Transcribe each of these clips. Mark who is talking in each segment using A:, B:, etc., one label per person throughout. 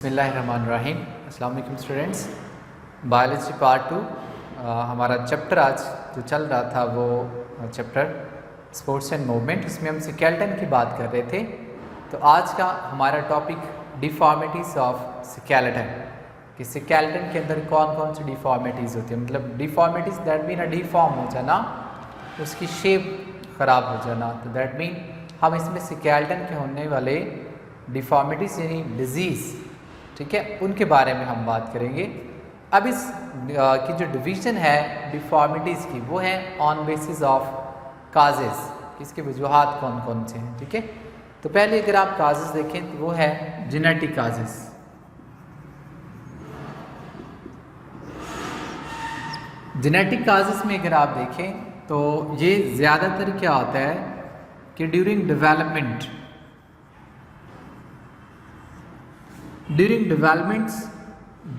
A: बिस्मिल्लाहिर्रहमानिर्रहीम। अस्सलाम वालेकुम स्टूडेंट्स। बायोलॉजी पार्ट 2 हमारा चैप्टर आज जो चल रहा था वो चैप्टर स्पोर्ट्स एंड मूवमेंट, उसमें हम स्केलेटन की बात कर रहे थे। तो आज का हमारा टॉपिक डिफॉर्मिटीज़ ऑफ स्केलेटन, कि स्केलेटन के अंदर कौन कौन सी डिफॉर्मिटीज़ होती है। मतलब डिफॉर्मिटीज़ दैट मीन डिफॉर्म हो जाना, उसकी शेप ख़राब हो जाना। तो दैट मीन हम इसमें स्केलेटन के होने वाले डिफॉर्मिटीज़ यानी डिजीज़, ठीक है, उनके बारे में हम बात करेंगे। अब इस की जो डिवीज़न है डिफॉर्मिटीज़ की वो है ऑन बेसिस ऑफ काजेज़, इसके वजूहात कौन कौन से हैं। ठीक है, तो पहले अगर आप काजेज़ देखें तो वो है जेनेटिक काजेज़। जेनेटिक काजेज़ में अगर आप देखें तो ये ज़्यादातर क्या होता है कि during developments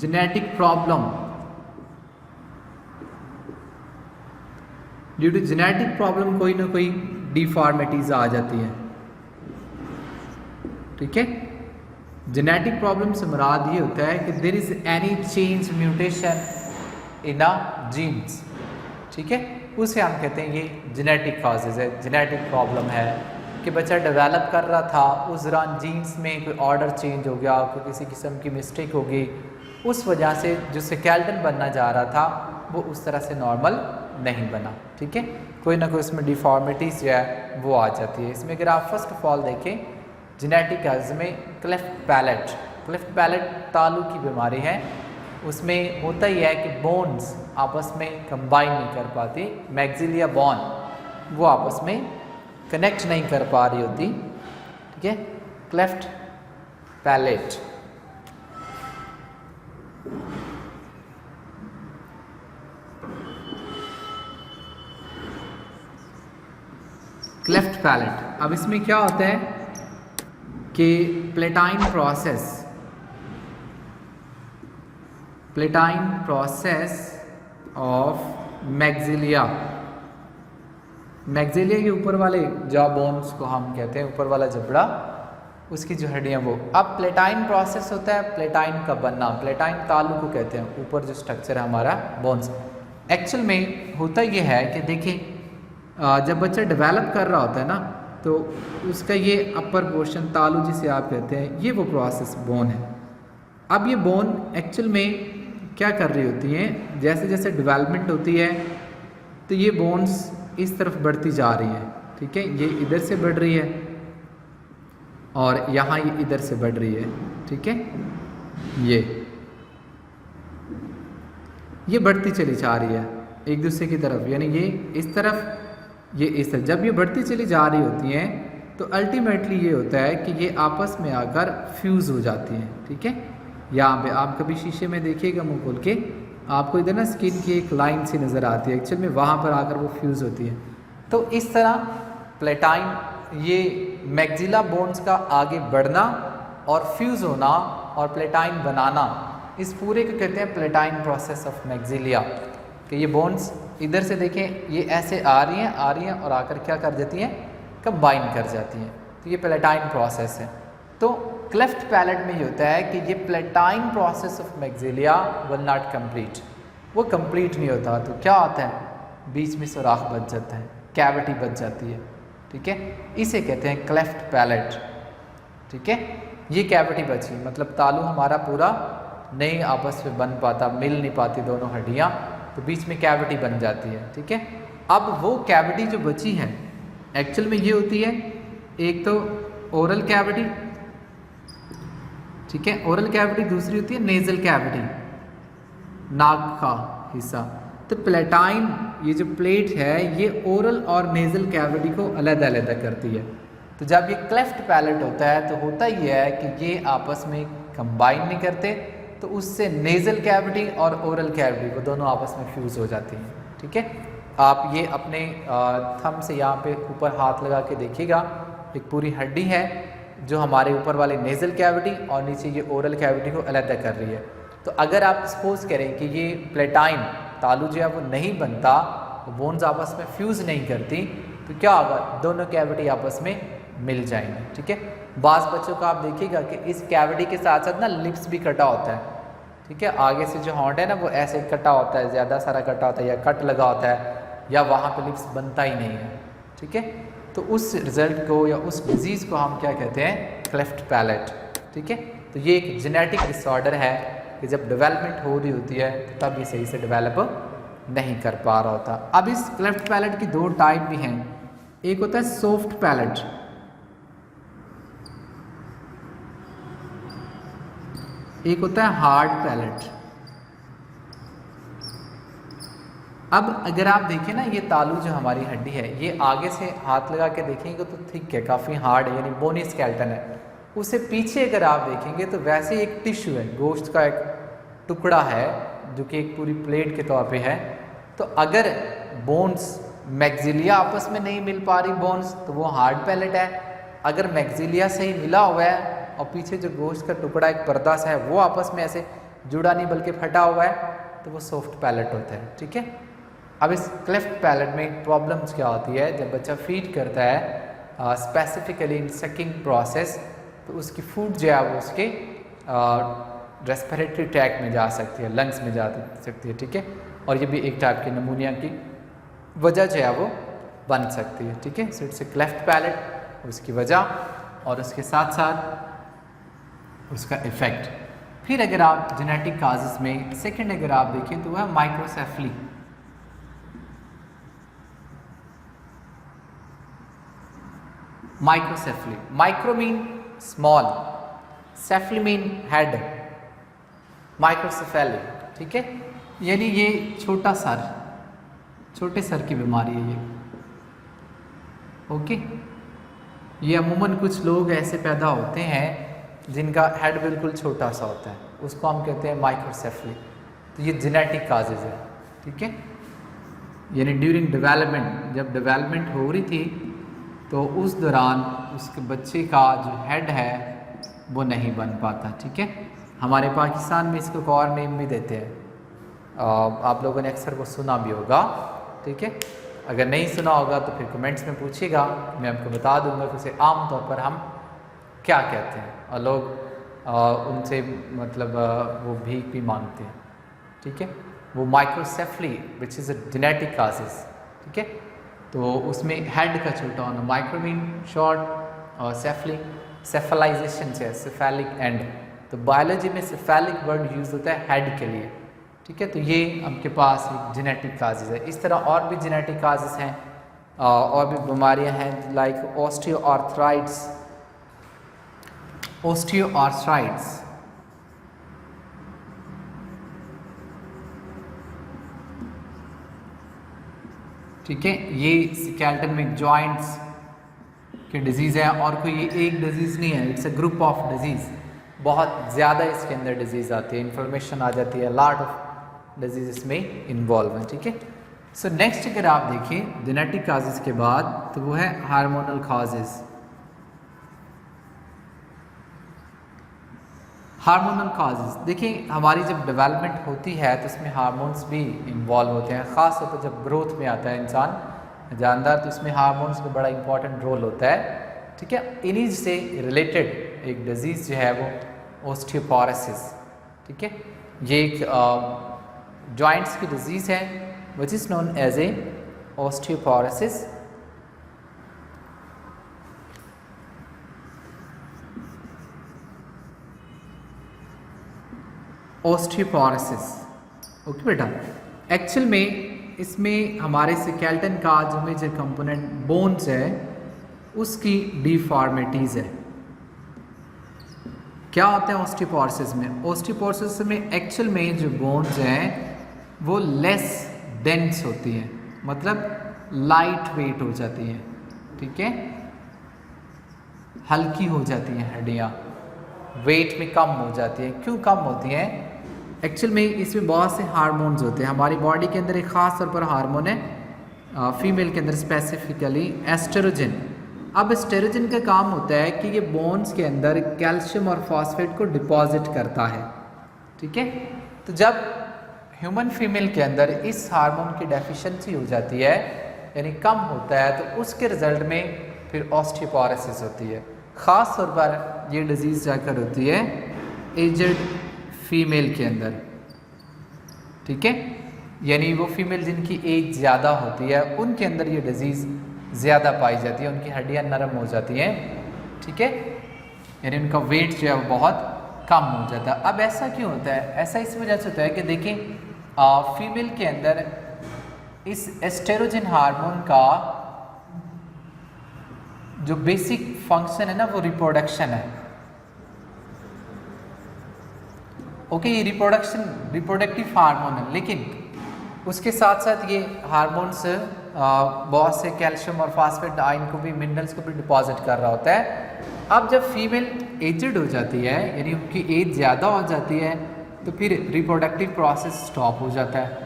A: genetic problem, due to genetic problem कोई ना कोई डिफॉर्मिटीज आ जाती है। ठीक है, जेनेटिक प्रॉब्लम से मुराद ये होता है कि there is any change mutation in a genes. ठीक है, उसे हम कहते हैं ये जेनेटिक कॉजेज है, जेनेटिक प्रॉब्लम है कि बच्चा डेवलप कर रहा था, उस दौरान जीन्स में कोई ऑर्डर चेंज हो गया, कोई किसी किस्म की मिस्टेक हो गई, उस वजह से जो स्केलेटन बनना जा रहा था वो उस तरह से नॉर्मल नहीं बना। ठीक है, कोई ना कोई उसमें डिफॉर्मिटीज़ जो है वो आ जाती है। इसमें अगर आप फर्स्ट ऑफ ऑल देखें जेनेटिक काज में क्लेफ्ट पैलेट तालू की बीमारी है। उसमें होता ही है कि बोन्स आपस में कंबाइन नहीं कर पाती, मैक्सिलिया बोन वो आपस में कनेक्ट नहीं कर पा रही होती। ठीक है, क्लेफ्ट पैलेट। क्लेफ्ट पैलेट, अब इसमें क्या होता है कि प्लेटाइन प्रोसेस ऑफ मैक्सिलिया के ऊपर वाले जॉ बोन्स को हम कहते हैं, ऊपर वाला जबड़ा, उसकी जो हड्डियाँ वो। अब प्लेटाइन प्रोसेस होता है, प्लेटाइन का बनना, प्लेटाइन तालू को कहते हैं, ऊपर जो स्ट्रक्चर है हमारा बोन्स। एक्चुअल में होता ये है कि देखिए जब बच्चा डेवलप कर रहा होता है ना, तो उसका ये अपर पोर्शन तालू जिसे आप कहते हैं, ये वो प्रोसेस बोन है। अब ये बोन एक्चुअल में क्या कर रही होती हैं, जैसे जैसे डेवलपमेंट होती है तो ये बोन्स इस तरफ बढ़ती जा रही है। ठीक है, ये इधर से बढ़ रही है और यहाँ ये इधर से बढ़ रही है। ठीक है, ये बढ़ती चली जा रही है एक दूसरे की तरफ, यानी ये इस तरफ, ये इस तरफ। जब ये बढ़ती चली जा रही होती हैं तो अल्टीमेटली ये होता है कि ये आपस में आकर फ्यूज़ हो जाती हैं। ठीक है, यहाँ पे आप कभी शीशे में देखिएगा मुंह खोल के, आपको इधर ना स्किन की एक लाइन सी नज़र आती है, एक्चुअल में वहाँ पर आकर वो फ्यूज़ होती है। तो इस तरह प्लेटाइन, ये मैक्सिला बोन्स का आगे बढ़ना और फ्यूज़ होना और प्लेटाइन बनाना, इस पूरे को कहते हैं प्लेटाइन प्रोसेस ऑफ मैक्सिलिया। कि ये बोन्स इधर से देखें, ये ऐसे आ रही हैं और आकर क्या कर देती हैं, कंबाइन कर जाती हैं। तो ये प्लेटाइन प्रोसेस है। तो क्लेफ्ट पैलेट में ये होता है कि ये प्लेटाइन process of maxilla will not complete, वो कंप्लीट नहीं होता। तो क्या होता है, बीच में सुराख बच जाता है, कैविटी बच जाती है। ठीक है, इसे कहते हैं क्लेफ्ट पैलेट। ठीक है, ये कैविटी बची, मतलब तालू हमारा पूरा नहीं आपस में बन पाता, मिल नहीं पाती दोनों हड्डियाँ, तो बीच में कैविटी बन जाती है। ठीक है, अब वो कैविटी जो बची है एक्चुअल में ये होती है, एक तो ओरल कैविटी, ठीक है, ओरल कैविटी, दूसरी होती है नेजल कैविटी, नाक का हिस्सा। तो प्लेटाइन, ये जो प्लेट है, ये ओरल और नेजल कैविटी को अलग-अलग करती है। तो जब ये क्लेफ्ट पैलेट होता है तो होता ये है कि ये आपस में कंबाइन नहीं करते, तो उससे नेजल कैविटी और ओरल कैविटी वो दोनों आपस में फ्यूज़ हो जाती हैं। ठीक है, आप ये अपने थंब से यहाँ पे ऊपर हाथ लगा के देखिएगा, एक पूरी हड्डी है जो हमारे ऊपर वाले नेजल कैविटी और नीचे ये ओरल कैविटी को अलग कर रही है। तो अगर आप सपोज करें कि ये प्लेटाइन तालू जो है वो नहीं बनता, बोन्स आपस में फ्यूज़ नहीं करती, तो क्या होगा, दोनों कैविटी आपस में मिल जाएंगे। ठीक है, बाज़ बच्चों का आप देखिएगा कि इस कैविटी के साथ साथ ना लिप्स भी कटा होता है, ठीक है। आगे से जो हॉर्न है ना वो ऐसे कटा होता है, ज़्यादा सारा कटा होता है या कट लगा होता है, या वहाँ पे लिप्स बनता ही नहीं है, ठीक है। तो उस रिज़ल्ट को या उस डिज़ीज़ को हम क्या कहते हैं, क्लेफ्ट पैलेट, ठीक है। तो ये एक जेनेटिक डिसऑर्डर है कि जब डेवलपमेंट हो रही होती है तब ये सही से डेवलप नहीं कर पा रहा होता। अब इस क्लेफ्ट पैलेट की दो टाइप भी हैं, एक होता है सॉफ्ट पैलेट, एक होता है हार्ड पैलेट। अब अगर आप देखें ना, ये तालू जो हमारी हड्डी है, ये आगे से हाथ लगा के देखेंगे तो थिक है, काफ़ी हार्ड है, यानी बोनी स्केलेटन है। उससे पीछे अगर आप देखेंगे तो वैसे एक टिश्यू है, गोश्त का एक टुकड़ा है जो कि एक पूरी प्लेट के तौर पे है। तो अगर बोन्स मैक्सिलिया आपस में नहीं मिल पा रही बोन्स, तो वो हार्ड पैलेट है। अगर मैक्सिलिया से ही मिला हुआ है और पीछे जो गोश्त का टुकड़ा एक पर्दा सा है वो आपस में ऐसे जुड़ा नहीं बल्कि फटा हुआ है, तो वो सॉफ्ट पैलेट होता है, ठीक है। अब इस क्लेफ्ट पैलेट में प्रॉब्लम्स क्या होती है, जब बच्चा फीड करता है स्पेसिफिकली इन सकिंग प्रोसेस, तो उसकी फूड जो है वो उसके रेस्पिरेटरी ट्रैक में जा सकती है, लंग्स में जा सकती है, ठीक है। और ये भी एक टाइप की निमोनिया की वजह जो है वो बन सकती है, ठीक है। So it's a cleft palate, उसकी वजह और उसके साथ साथ उसका इफ़ेक्ट। फिर अगर आप जेनेटिक काजेस में सेकंड अगर आप देखें तो वह microcephaly. Microcephaly, micro mean small, safely mean head, microcephaly, ठीक है। यानी ये छोटा सर, छोटे सर की बीमारी है ये, ओके। ये अमूमन कुछ लोग ऐसे पैदा होते हैं जिनका हेड बिल्कुल छोटा सा होता है, उसको हम कहते हैं माइक्रोसेफली। तो ये जेनेटिक काजेज है, ठीक है। यानी ड्यूरिंग डेवलपमेंट, जब डेवलपमेंट हो रही थी तो उस दौरान उसके बच्चे का जो हेड है वो नहीं बन पाता, ठीक है। हमारे पाकिस्तान में इसको एक और नेम भी देते हैं, आप लोगों ने अक्सर वो सुना भी होगा, ठीक है। अगर नहीं सुना होगा तो फिर कमेंट्स में पूछिएगा, मैं आपको बता दूंगा कि उसे आम तौर पर हम क्या कहते हैं, और लोग उनसे मतलब वो भीख भी मांगते हैं, ठीक है। वो microcephaly which is a genetic causes, ठीक है। तो उसमें हेड का छोटा होना, माइक्रोमीन शॉर्ट और सेफली सेफलाइजेशन से सेफेलिक एंड। तो बायोलॉजी में सेफेलिक वर्ड यूज़ होता है हेड के लिए, ठीक है। तो ये आपके पास एक जेनेटिक काजेज है। इस तरह और भी जेनेटिक काजेज हैं, और भी बीमारियां हैं लाइक ऑस्टियोआर्थराइटिस, ऑस्टियोआर्थराइटिस, ठीक है। ये स्केलेटन में जॉइंट्स की डिजीज़ है, और कोई ये एक डिजीज़ नहीं है, it's a group of disease. बहुत ज़्यादा इसके अंदर डिजीज़ आती है, इन्फ्लेमेशन आ जाती है, लॉट ऑफ डिजीज़ इसमें इन्वॉल्व हैं, ठीक है। सो नेक्स्ट अगर आप देखें जेनेटिक काजेज़ के बाद, तो वो है हार्मोनल काजेज़। हार्मोनल काजेज़, देखिए हमारी जब डेवलपमेंट होती है तो इसमें हार्मोन्स भी इन्वॉल्व होते हैं, ख़ास तौर पर जब ग्रोथ में आता है इंसान जानदार, तो इसमें हार्मोन्स का बड़ा इंपॉर्टेंट रोल होता है, ठीक है। इन्हीं से रिलेटेड एक डिज़ीज़ जो है वो ऑस्टियोपोरोसिस, ठीक है। ये एक जॉइंट्स की डिज़ीज़ है which is known as a osteoporosis. Osteoporosis, okay बेटा। एक्चुअल में इसमें हमारे स्केलेटन का जो मेजर कंपोनेंट बोन्स है उसकी डिफॉर्मिटीज़ है। क्या होता है ऑस्टियोपोरोसिस में? ऑस्टियोपोरोसिस में एक्चुअल में जो बोन्स हैं वो लेस डेंस होती हैं, मतलब लाइट वेट हो जाती हैं, ठीक है, हल्की हो जाती हैं हड्डियाँ, वेट में कम हो जाती हैं। क्यों कम होती हैं? एक्चुअल में इसमें बहुत से हार्मोन्स होते हैं। हमारी बॉडी के अंदर एक ख़ास तौर पर हार्मोन है फीमेल के अंदर स्पेसिफिकली एस्ट्रोजन। अब एस्ट्रोजन का काम होता है कि ये बोन्स के अंदर कैल्शियम और फॉस्फेट को डिपॉजिट करता है, ठीक है। तो जब ह्यूमन फीमेल के अंदर इस हार्मोन की डेफिशिएंसी हो जाती है, यानी कम होता है, तो उसके रिजल्ट में फिर ऑस्टियोपोरोसिस होती है। ख़ास तौर पर ये डिज़ीज़ जाकर होती है एजड फीमेल के अंदर, ठीक है, यानी वो फीमेल जिनकी एज ज़्यादा होती है उनके अंदर ये डिज़ीज़ ज़्यादा पाई जाती है, उनकी हड्डियाँ नरम हो जाती हैं, ठीक है, यानी उनका वेट जो है वो बहुत कम हो जाता है। अब ऐसा क्यों होता है? ऐसा इस वजह से होता है कि देखें फीमेल के अंदर इस एस्टेरोजन हार्मोन का जो बेसिक फंक्शन है ना वो रिप्रोडक्शन है। ओके, ये रिप्रोडक्टिव हार्मोन है, लेकिन उसके साथ साथ ये हार्मोन्स बहुत से कैल्शियम और फास्फेट आयन को भी, मिनरल्स को भी डिपॉजिट कर रहा होता है। अब जब फीमेल एजड हो जाती है, यानी उनकी एज ज़्यादा हो जाती है, तो फिर रिप्रोडक्टिव प्रोसेस स्टॉप हो जाता है।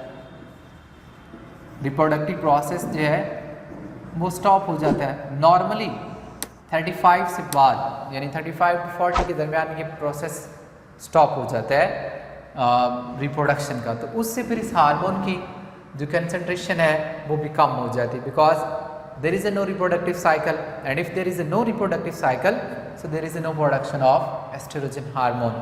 A: रिप्रोडक्टिव प्रोसेस जो है वो स्टॉप हो जाता है। नॉर्मली 35 से बाद, यानी 35 to 40 के दरमियान ये प्रोसेस स्टॉप हो जाता है रिप्रोडक्शन का। तो उससे फिर इस हार्मोन की जो कंसंट्रेशन है वो भी कम हो जाती है, because there is a no reproductive cycle, and if there is a no reproductive cycle so there is a no production of estrogen hormone.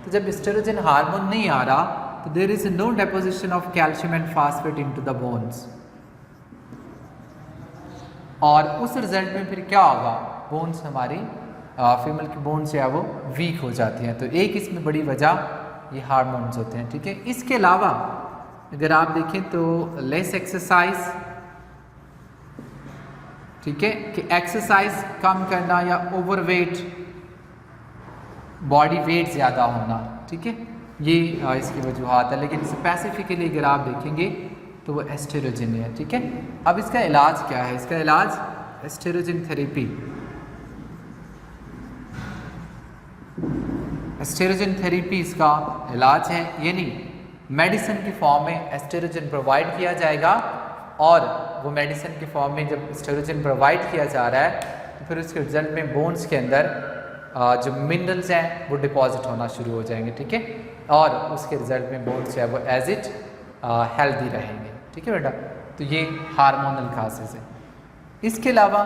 A: तो जब एस्ट्रोजन हार्मोन नहीं आ रहा तो there is no deposition of calcium and phosphate into the bones, और उस result में फिर क्या होगा, बोन्स हमारी फीमेल की बोन्स जो है वो वीक हो जाती हैं। तो एक इसमें बड़ी वजह ये हार्मोन्स होते हैं, ठीक है। इसके अलावा अगर आप देखें तो लेस एक्सरसाइज, ठीक है, कि एक्सरसाइज कम करना या ओवरवेट, बॉडी वेट ज़्यादा होना, ठीक है, ये इसकी वजूहत है। लेकिन स्पेसिफिकली अगर आप देखेंगे तो वो एस्टेरोजन है, ठीक है। अब इसका इलाज क्या है? इसका इलाज एस्टेरोजन थेरेपी। एस्टेरोजन थेरेपी इसका इलाज है, यानी मेडिसिन की फॉर्म में एस्टेरोजन प्रोवाइड किया जाएगा, और वो मेडिसिन की फॉर्म में जब एस्टेरोजन प्रोवाइड किया जा रहा है तो फिर उसके रिजल्ट में बोन्स के अंदर जो मिनरल्स हैं वो डिपॉजिट होना शुरू हो जाएंगे, ठीक है, और उसके रिजल्ट में बोन्स जो है वो एज इट हेल्दी रहेंगे, ठीक है बेटा। तो ये हार्मोनल काजेज़ है। इसके अलावा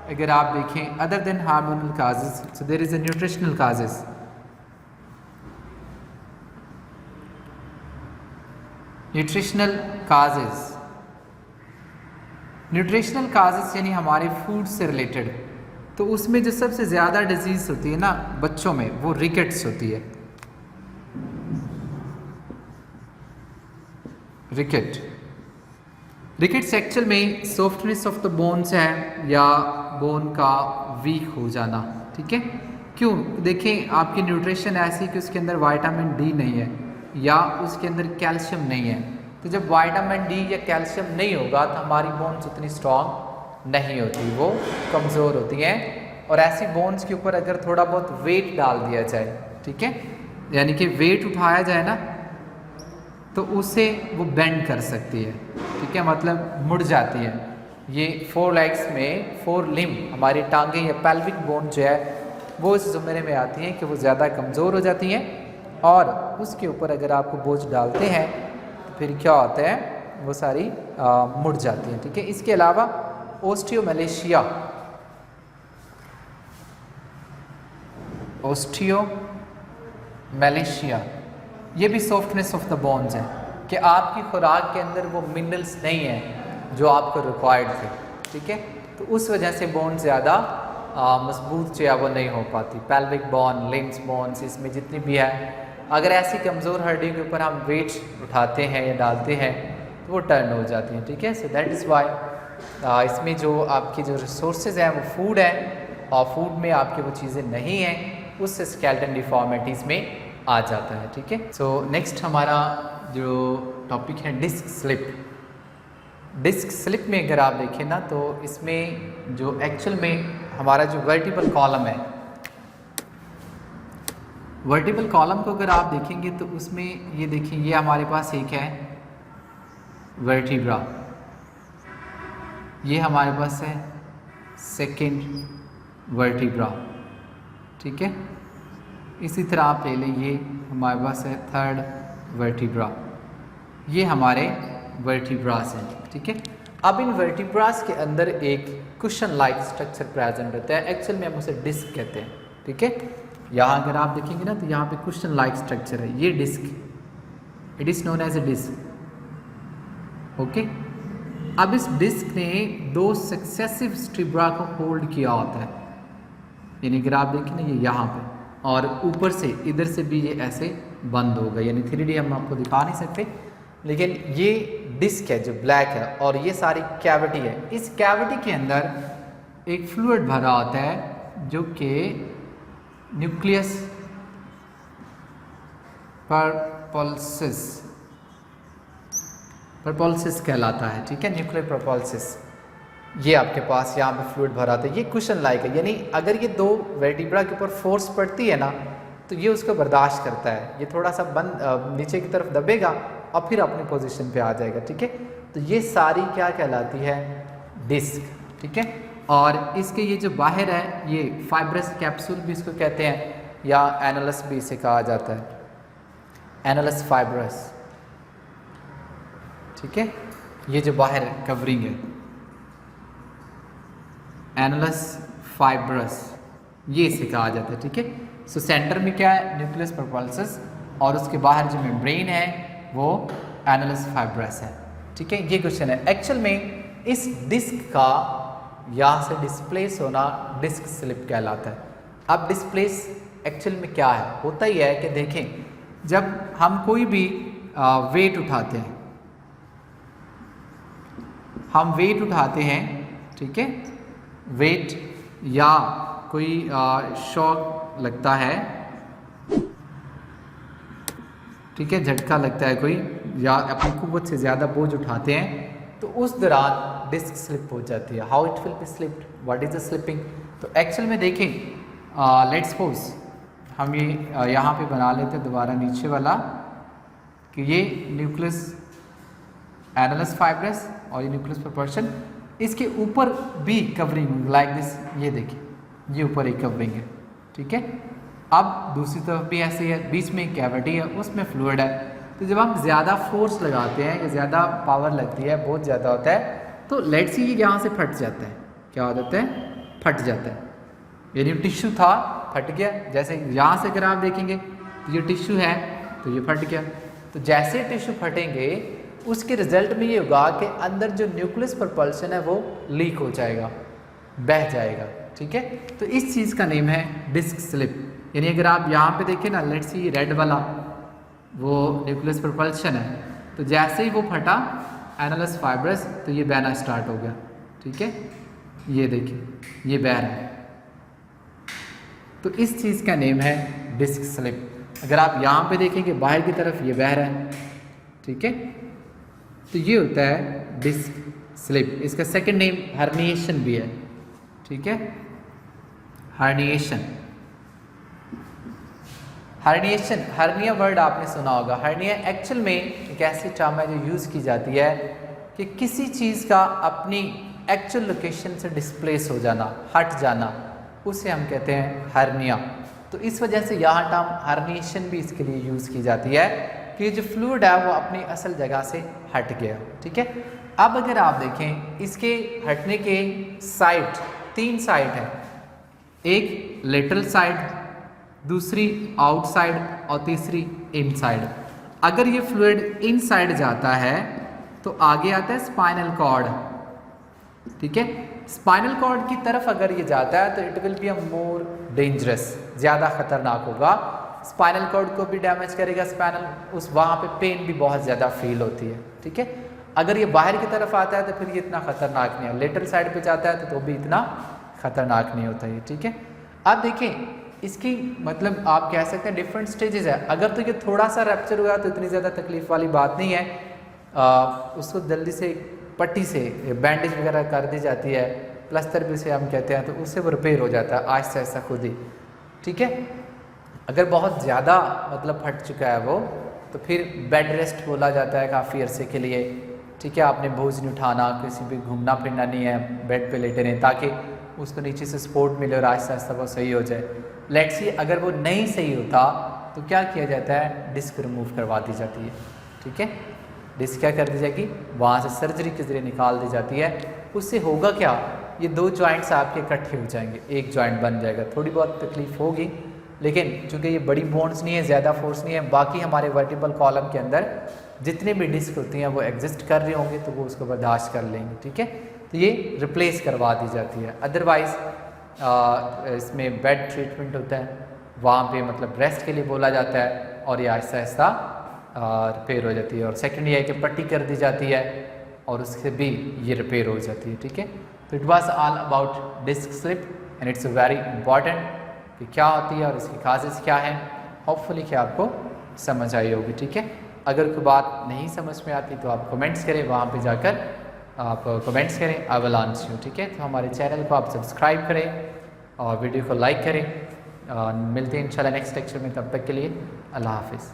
A: अगर आप देखें other than hormonal causes, so there is a nutritional causes. Nutritional causes, nutritional causes यानी हमारे फूड से रिलेटेड, तो उसमें जो सबसे ज़्यादा डिजीज़ होती है ना बच्चों में, वो रिकेट्स होती है। रिकेट्स एक्चुअल में सॉफ्टनेस ऑफ द बोन्स है, या बोन का वीक हो जाना, ठीक है। क्यों? देखें आपकी न्यूट्रिशन ऐसी कि उसके अंदर विटामिन डी नहीं है, या उसके अंदर कैल्शियम नहीं है। तो जब विटामिन डी या कैल्शियम नहीं होगा तो हमारी बोन्स उतनी स्ट्रॉन्ग नहीं होती, वो कमज़ोर होती हैं। और ऐसी बोन्स के ऊपर अगर थोड़ा बहुत वेट डाल दिया जाए, ठीक है, यानी कि वेट उठाया जाए ना, तो उससे वो बेंड कर सकती है, ठीक है, मतलब मुड़ जाती है। ये 4 लेग्स में 4 लिम्ब, हमारी टांगें या पेल्विक बोन जो है वो इस ज़ुमरे में आती हैं कि वो ज़्यादा कमज़ोर हो जाती हैं, और उसके ऊपर अगर आपको बोझ डालते हैं तो फिर क्या होता है, वो सारी मुड़ जाती हैं, ठीक है। इसके अलावा ओस्टियोमैलेशिया, ये भी सॉफ्टनेस ऑफ द बोन्स है, कि आपकी खुराक के अंदर वो मिनरल्स नहीं है जो आपको रिक्वायर्ड थे, ठीक है। तो उस वजह से बोन ज़्यादा मजबूत जो है वो नहीं हो पाती। पेल्विक बोन, लिम्स बोन्स, इसमें जितनी भी है, अगर ऐसी कमज़ोर हड्डी के ऊपर हम वेट उठाते हैं या डालते हैं तो वो टर्न हो जाती हैं, ठीक है। सो दैट इज़ वाई इसमें जो आपकी जो रिसोर्सेज हैं वो फूड है, और फूड में आपकी वो चीज़ें नहीं हैं, उससे स्केलेटन डिफॉर्मिटीज़ में आ जाता है, ठीक है। सो नेक्स्ट हमारा जो टॉपिक है डिस्क स्लिप। डिस्क स्लिप में अगर आप देखें ना तो इसमें जो एक्चुअल में हमारा जो वर्टिबल कॉलम है, वर्टिबल कॉलम को अगर आप देखेंगे तो उसमें ये देखिए, ये हमारे पास एक है वर्टिब्रा, ये हमारे पास है सेकंड वर्टिब्रा, ठीक है। इसी तरह आप ले लें, ये हमारे पास है थर्ड वर्टिब्रा, ये हमारे वर्टिब्रास हैं, ठीक है। अब इन वर्टिब्रास के अंदर एक कुशन लाइक स्ट्रक्चर प्रेजेंट रहता है, एक्चुअल में हम उसे डिस्क कहते हैं, ठीक है। यहाँ अगर आप देखेंगे ना तो यहाँ पे कुशन लाइक स्ट्रक्चर है, ये disc, it is known as a disc, okay. अब इस डिस्क ने दो सक्सेसिव स्ट्रिब्रा को होल्ड किया होता है, यानी अगर आप देखें ना ये यहाँ पे, और ऊपर से इधर से भी ये ऐसे बंद होगा, यानी 3D हम आपको दिखा नहीं सकते, लेकिन ये डिस्क है जो ब्लैक है और ये सारी कैविटी है। इस कैविटी के अंदर एक फ्लूइड भरा होता है जो कि न्यूक्लियस प्रपोल्सिस कहलाता है, ठीक है, न्यूक्लियर प्रपोल्सिस। ये आपके पास यहाँ पे फ्लूइड भरा था, ये कुशन लाइक है, यानी अगर ये दो वर्टिब्रा के ऊपर फोर्स पड़ती है ना तो ये उसको बर्दाश्त करता है, ये थोड़ा सा बंद नीचे की तरफ दबेगा और फिर अपनी पोजीशन पे आ जाएगा, ठीक है। तो ये सारी क्या कहलाती है, डिस्क, ठीक है। और इसके ये जो बाहर है ये फाइब्रस कैप्सूल भी इसको कहते हैं, या एनालस भी इसे कहा जाता है, एनालस फाइब्रस, ठीक है। ये जो बाहर कवरिंग है एनालस फाइब्रस, ये इसे कहा जाता है, ठीक है। सो सेंटर में क्या है, न्यूक्लियस प्रपोल्सिस, और उसके बाहर जो मेम्ब्रेन है वो एनालस फाइब्रस है, ठीक है। ये क्वेश्चन है। एक्चुअल में इस डिस्क का यहाँ से डिस्प्लेस होना डिस्क स्लिप कहलाता है। अब डिस्प्लेस एक्चुअल में क्या है, होता ही है कि देखें जब हम कोई भी वेट उठाते हैं, हम वेट उठाते हैं, ठीक है, वेट या कोई शॉक लगता है, ठीक है, झटका लगता है कोई, या अपनी कुव्वत से ज़्यादा बोझ उठाते हैं तो उस दौरान डिस्क स्लिप हो जाती है। How it will be slipped, what is the slipping. तो एक्चुअल में देखें, लेट्स सपोज हम ये यहाँ पे बना लेते हैं दोबारा नीचे वाला, कि ये न्यूक्लियस एनालस फाइब्रस और ये न्यूक्लियस प्रपोर्शन, इसके ऊपर भी कवरिंग लाइक दिस, ये देखिए ये ऊपर एक कवरिंग है, ठीक है। अब दूसरी तरफ भी ऐसे है, बीच में एक कैविटी है, उसमें फ्लूइड है। तो जब हम ज़्यादा फोर्स लगाते हैं या ज़्यादा पावर लगती है, बहुत ज़्यादा होता है, तो लेट्स सी यहाँ से फट जाता है, क्या हो जाता है, फट जाता है, यानी टिश्यू था फट गया। जैसे यहाँ से अगर आप देखेंगे तो ये टिश्यू है तो ये फट गया। तो जैसे टिश्यू फटेंगे उसके रिजल्ट में ये होगा कि अंदर जो न्यूक्लियस प्रपल्शन है वो लीक हो जाएगा, बह जाएगा, ठीक है। तो इस चीज़ का नेम है डिस्क स्लिप। यानी अगर आप यहाँ पे देखें ना, लेट्स सी रेड वाला वो न्यूक्लियस प्रपल्शन है, तो जैसे ही वो फटा एनालस फाइब्रस तो ये बहना स्टार्ट हो गया, ठीक है, ये देखिए ये बह रहा है। तो इस चीज़ का नेम है डिस्क स्लिप। अगर आप यहाँ पे देखेंगे बाहर की तरफ ये बह रहा है, ठीक है, तो ये होता है डिस्क स्लिप। इसका सेकंड नेम हर्निएशन भी है, ठीक है, हर्निएशन। हर्निएशन, हर्निया वर्ड आपने सुना होगा। हर्निया एक्चुअल में एक ऐसी टर्म है जो यूज़ की जाती है कि किसी चीज़ का अपनी एक्चुअल लोकेशन से डिस्प्लेस हो जाना, हट जाना, उसे हम कहते हैं हर्निया। तो इस वजह से यहाँ टर्म हर्निएशन भी इसके लिए यूज़ की जाती है कि जो फ्लूइड है वो अपनी असल जगह से हट गया, ठीक है। अब अगर आप देखें इसके हटने के साइड, 3 साइड है, एक लेटरल साइड, दूसरी आउटसाइड और तीसरी इनसाइड। अगर ये फ्लूइड इनसाइड जाता है तो आगे आता है स्पाइनल कॉर्ड, ठीक है। स्पाइनल कॉर्ड की तरफ अगर ये जाता है तो it will be a more dangerous, ज़्यादा खतरनाक होगा, स्पाइनल कॉर्ड को भी डैमेज करेगा, स्पाइनल उस वहाँ पे पेन भी बहुत ज़्यादा फील होती है, ठीक है। अगर ये बाहर की तरफ आता है तो फिर ये इतना खतरनाक नहीं है, लेटरल साइड पे जाता है तो भी इतना खतरनाक नहीं होता ये, ठीक है। अब देखें इसकी मतलब आप कह सकते हैं डिफरेंट स्टेजेस है। अगर तो ये थोड़ा सा रैप्चर हुआ तो इतनी ज़्यादा तकलीफ वाली बात नहीं है, उसको जल्दी से पट्टी से बैंडेज वगैरह कर दी जाती है, प्लस्तर भी उसे हम कहते हैं, तो उससे वो रिपेयर हो जाता है आहिस्ता आहिस्ता खुद ही, ठीक है। अगर बहुत ज़्यादा मतलब फट चुका है वो तो फिर बेड रेस्ट बोला जाता है काफ़ी अरसे के लिए, ठीक है। आपने बोझ नहीं उठाना, किसी भी घूमना फिरना नहीं है, बेड पे लेटे रहें ताकि उसको नीचे से सपोर्ट मिले और आहिस्ता आहिस्ता वो सही हो जाए। लेट्स सी अगर वो नहीं सही होता तो क्या किया जाता है, डिस्क रिमूव करवा दी जाती है, ठीक है। डिस्क क्या कर दी जाएगी, वहाँ से सर्जरी के ज़रिए निकाल दी जाती है। उससे होगा क्या, ये 2 जॉइंट्स आपके इकट्ठे हो जाएंगे, एक जॉइंट बन जाएगा। थोड़ी बहुत तकलीफ होगी, लेकिन चूँकि ये बड़ी बोन्स नहीं है, ज़्यादा फोर्स नहीं है, बाकी हमारे वर्टिबल कॉलम के अंदर जितने भी डिस्क होती हैं वो एग्जिस्ट कर रहे होंगे, तो वो उसको बर्दाश्त कर लेंगे, ठीक है। तो ये रिप्लेस करवा दी जाती है। अदरवाइज़ इसमें बेड ट्रीटमेंट होता है, वहाँ पे मतलब रेस्ट के लिए बोला जाता है, और ये आहिस्ता आहिस्ता रिपेयर हो जाती है। और सेकेंड ये है कि पट्टी कर दी जाती है और उससे भी ये रिपेयर हो जाती है, ठीक है। तो it was all about disc slip and it's very important कि क्या होती है और इसकी काजेज़ क्या हैं। होपफुली कि आपको समझ आई होगी, ठीक है। अगर कोई बात नहीं समझ में आती तो आप कमेंट्स करें, वहाँ पे जाकर आप कमेंट्स करें, आई विल आंसर यू, ठीक है। तो हमारे चैनल को आप सब्सक्राइब करें और वीडियो को लाइक करें। मिलते हैं इंशाल्लाह नेक्स्ट लेक्चर में, तब तक के लिए अल्लाह हाफिज़।